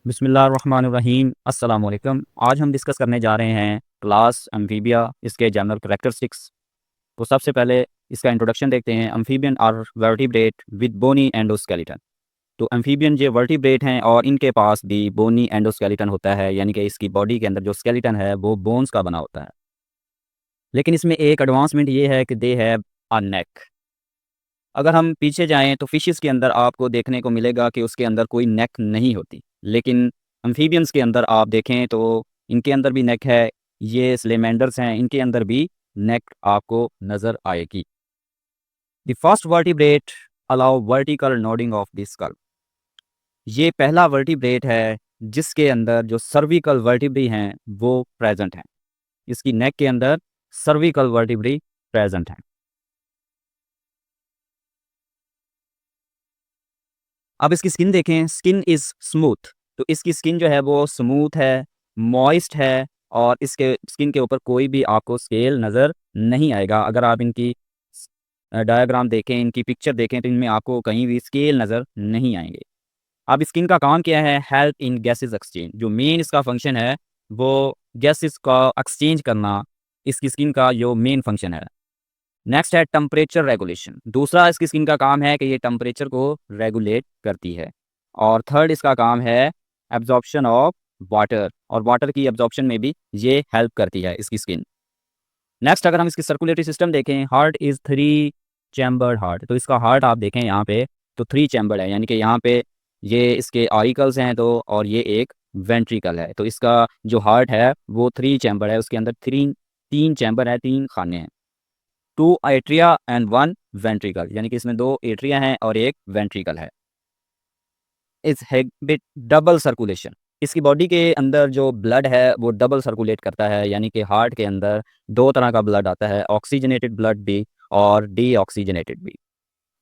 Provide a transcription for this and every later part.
बिस्मिल्लाहिर्रहमानिर्रहीम अस्सलाम वालेकुम। आज हम डिस्कस करने जा रहे हैं क्लास एम्फीबिया, इसके जनरल करैक्टरिस्टिक्स। तो सबसे पहले इसका इंट्रोडक्शन देखते हैं। Amphibian are vertebrate with bony endoskeleton. तो एम्फीबियन ये वर्टिब्रेट हैं और इनके पास भी बोनी एंडोस्केलेटन होता है, यानी कि इसकी बॉडी के अंदर जो स्केलेटन है वो बोन्स का बना होता है। लेकिन इसमें एक एडवांसमेंट ये है कि दे हैव अ नेक। अगर हम पीछे जाएँ तो फ़िशेज़ के अंदर आपको देखने को मिलेगा कि उसके अंदर कोई नेक नहीं होती। लेकिन एम्फीबियंस के अंदर आप देखें तो इनके अंदर भी नेक है। ये सलेमेंडर्स हैं, इनके अंदर भी नेक आपको नज़र आएगी। The first vertebrate allow vertical nodding of the skull. ये पहला वर्टिब्रेट है जिसके अंदर जो सर्विकल वर्टिब्री हैं वो प्रेज़ेंट हैं। इसकी नेक के अंदर सर्विकल वर्टिब्री प्रेज़ेंट हैं। अब इसकी स्किन देखें, स्किन इज़ स्मूथ। तो इसकी स्किन जो है वो स्मूथ है, मॉइस्ट है और इसके स्किन के ऊपर कोई भी आपको स्केल नज़र नहीं आएगा। अगर आप इनकी डायग्राम देखें, इनकी पिक्चर देखें तो इनमें आपको कहीं भी स्केल नज़र नहीं आएंगे। अब स्किन का काम क्या है? Help in gases exchange. जो मेन इसका फंक्शन है वो गैसेस का एक्सचेंज करना, इसकी स्किन का जो मेन फंक्शन है। नेक्स्ट है टेम्परेचर रेगुलेशन। दूसरा इसकी स्किन का काम है कि ये टेम्परेचर को रेगुलेट करती है। और थर्ड इसका काम है एब्जॉर्प्शन ऑफ वाटर, और वाटर की एब्जॉर्प्शन में भी ये हेल्प करती है इसकी स्किन। नेक्स्ट अगर हम इसकी सर्कुलेटरी सिस्टम देखें, हार्ट इज़ 3 चैम्बर्ड हार्ट। तो इसका हार्ट आप देखें यहाँ पे तो 3 चैम्बर्ड है, यानी कि यहाँ पे ये इसके ऑरिकल्स हैं तो, और ये एक वेंट्रिकल है। तो इसका जो हार्ट है वो 3 चैम्बर है, उसके अंदर 3 चैम्बर है, 3 खाने हैं। 2 एट्रिया एंड 1 वेंट्रिकल, यानी कि इसमें 2 एट्रिया हैं और एक वेंट्रिकल है। इस हैबिट डबल सर्कुलेशन। इसकी बॉडी के अंदर जो ब्लड है वो डबल सर्कुलेट करता है, यानी कि हार्ट के अंदर 2 तरह का ब्लड आता है, ऑक्सीजनेटेड ब्लड भी और डीऑक्सीजनेटेड भी।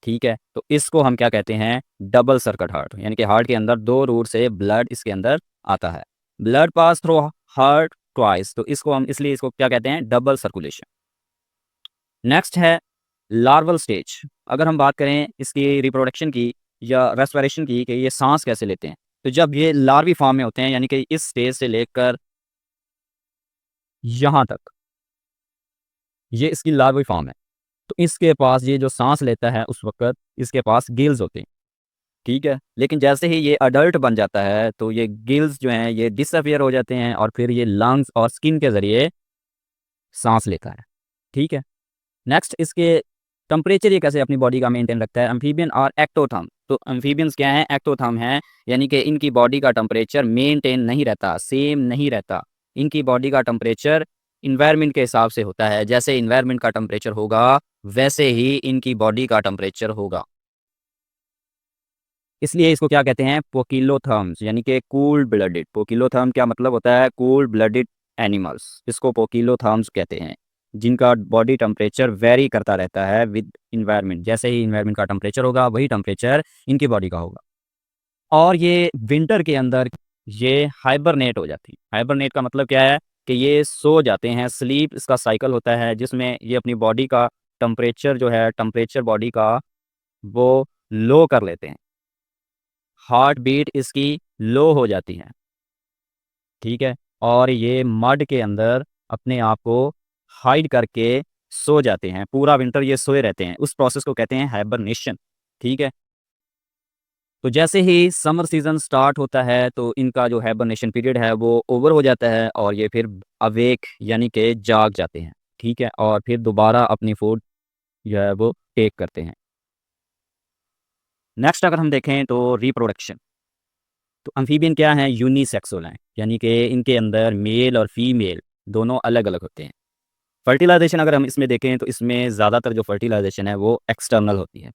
ठीक है, तो इसको हम क्या कहते हैं? Double circuit heart. यानी कि हार्ट के अंदर 2 रूट से ब्लड इसके अंदर आता है। Blood pass through heart twice, तो इसको हम इसलिए इसको क्या कहते हैं? Double circulation. नेक्स्ट है लार्वल स्टेज। अगर हम बात करें इसकी रिप्रोडक्शन की या रेस्पिरेशन की कि ये सांस कैसे लेते हैं, तो जब ये लार्वी फॉर्म में होते हैं, यानी कि इस स्टेज से लेकर यहाँ तक ये इसकी लार्वी फॉर्म है, तो इसके पास ये जो सांस लेता है उस वक्त इसके पास गिल्स होते हैं। ठीक है, लेकिन जैसे ही ये अडल्ट बन जाता है तो ये गिल्स जो हैं ये डिसअपियर हो जाते हैं और फिर ये लंग्स और स्किन के ज़रिए सांस लेता है। ठीक है, नेक्स्ट इसके टेम्परेचर ये कैसे अपनी बॉडी का मेंटेन रखता है? एम्फीबियन और एक्टोथर्म। तो एम्फीबियंस क्या हैं? एक्टोथर्म हैं, यानी कि इनकी बॉडी का टेम्परेचर मेंटेन नहीं रहता, सेम नहीं रहता। इनकी बॉडी का टेम्परेचर इन्वायरमेंट के हिसाब से होता है। जैसे इन्वायरमेंट का टेम्परेचर होगा वैसे ही इनकी बॉडी का टेम्परेचर होगा। इसलिए इसको क्या कहते हैं? पोकिलोथर्म्स, यानी कि कूल ब्लडेड। पोकिलोथर्म क्या मतलब होता है? कूल ब्लडेड एनिमल्स, इसको पोकिलोथर्म्स कहते हैं, जिनका बॉडी टेम्परेचर वेरी करता रहता है विद इन्वायरमेंट। जैसे ही इन्वायरमेंट का टेम्परेचर होगा वही टेम्परेचर इनकी बॉडी का होगा। और ये विंटर के अंदर ये हाइबरनेट हो जाती है। हाइबरनेट का मतलब क्या है? कि ये सो जाते हैं। स्लीप इसका साइकिल होता है जिसमें ये अपनी बॉडी का टेम्परेचर जो है, टेम्परेचर बॉडी का वो लो कर लेते हैं। हार्ट बीट इसकी लो हो जाती है। ठीक है, और ये मड के अंदर अपने आप को हाइड करके सो जाते हैं। पूरा विंटर ये सोए रहते हैं। उस प्रोसेस को कहते हैं हाइबरनेशन। ठीक है, तो जैसे ही समर सीजन स्टार्ट होता है तो इनका जो हाइबरनेशन पीरियड है वो ओवर हो जाता है और ये फिर अवेक यानी कि जाग जाते हैं। ठीक है, और फिर दोबारा अपनी फूड जो है वो टेक करते हैं। नेक्स्ट अगर हम देखें तो रिप्रोडक्शन। तो अम्फीबियन क्या हैं? यूनिसेक्सुअल हैं, यानी कि इनके अंदर मेल और फीमेल दोनों अलग अलग होते हैं। फर्टिलाइजेशन अगर हम इसमें देखें तो इसमें ज़्यादातर जो फर्टिलाइजेशन है वो एक्सटर्नल होती है।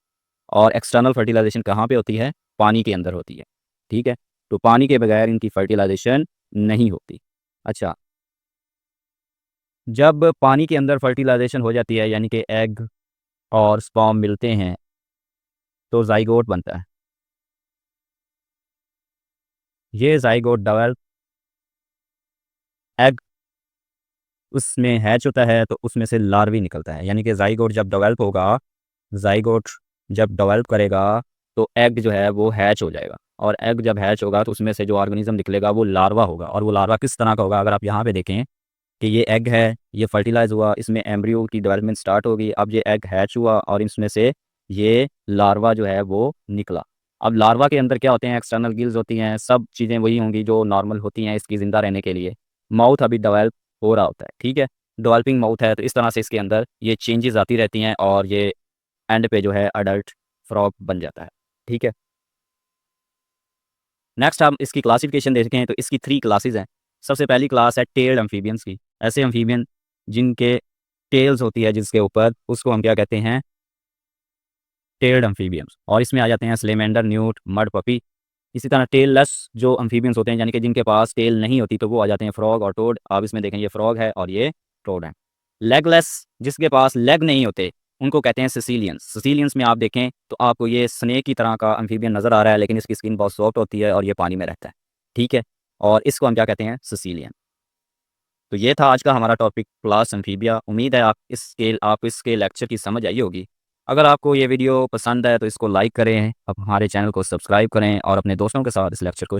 और एक्सटर्नल फर्टिलाइजेशन कहाँ पे होती है? पानी के अंदर होती है। ठीक है, तो पानी के बगैर इनकी फर्टिलाइजेशन नहीं होती। अच्छा, जब पानी के अंदर फर्टिलाइजेशन हो जाती है, यानी कि एग और स्पर्म मिलते हैं तो जाइगोट बनता है। ये जाइगोट डेवलप, एग उसमें हैच होता है तो उसमें से लार्वी निकलता है। यानी कि जाइगोट जब डेवलप होगा, जाइगोट जब डेवलप करेगा तो एग जो है वो हैच हो जाएगा और एग जब हैच होगा तो उसमें से जो ऑर्गेनिज्म निकलेगा वो लार्वा होगा। और वो लार्वा किस तरह का होगा, अगर आप यहाँ पे देखें कि ये एग है, ये फर्टिलाइज हुआ, इसमें एम्ब्रियो की डेवलपमेंट स्टार्ट होगी। अब ये एग हैच हुआ और इसमें से ये लार्वा जो है वो निकला। अब लार्वा के अंदर क्या होते हैं, एक्सटर्नल गिल्स होती हैं, सब चीज़ें वही होंगी जो नॉर्मल होती हैं इसकी ज़िंदा रहने के लिए। माउथ अभी डेवलप हो रहा होता है, ठीक है, डेवलपिंग माउथ है। तो इस तरह से इसके अंदर ये चेंजेस आती रहती हैं और ये एंड पे जो है अडल्ट फ्रॉग बन जाता है, ठीक है। नेक्स्ट हम इसकी क्लासिफिकेशन देखें तो इसकी 3 क्लासेस हैं। सबसे पहली क्लास है टेल्ड एम्फीबियंस की। ऐसे एम्फीबियन जिनके टेल्स होती है जिसके ऊपर, उसको हम क्या कहते हैं, टेल्ड एम्फीबियंस। और इसमें आ जाते हैं स्लेमेंडर, न्यूट, मड पपी। इसी तरह टेल लेस जो एम्फीबियंस होते हैं यानी कि जिनके पास टेल नहीं होती तो वो आ जाते हैं फ्रॉग और टोड। आप इसमें देखें ये फ्रॉग है और ये टोड है। लेगलेस जिसके पास लेग नहीं होते उनको कहते हैं सिसिलियंस। सिसिलियंस में आप देखें तो आपको ये स्नेक की तरह का एम्फीबियन नज़र आ रहा है, लेकिन इसकी स्किन बहुत सॉफ्ट होती है और ये पानी में रहता है, ठीक है। और इसको हम क्या कहते हैं, सिसिलियन। तो ये था आज का हमारा टॉपिक क्लास एम्फीबिया। उम्मीद है आप इसके लेक्चर की समझ आई होगी। अगर आपको ये वीडियो पसंद है तो इसको लाइक करें, अब हमारे चैनल को सब्सक्राइब करें और अपने दोस्तों के साथ इस लेक्चर को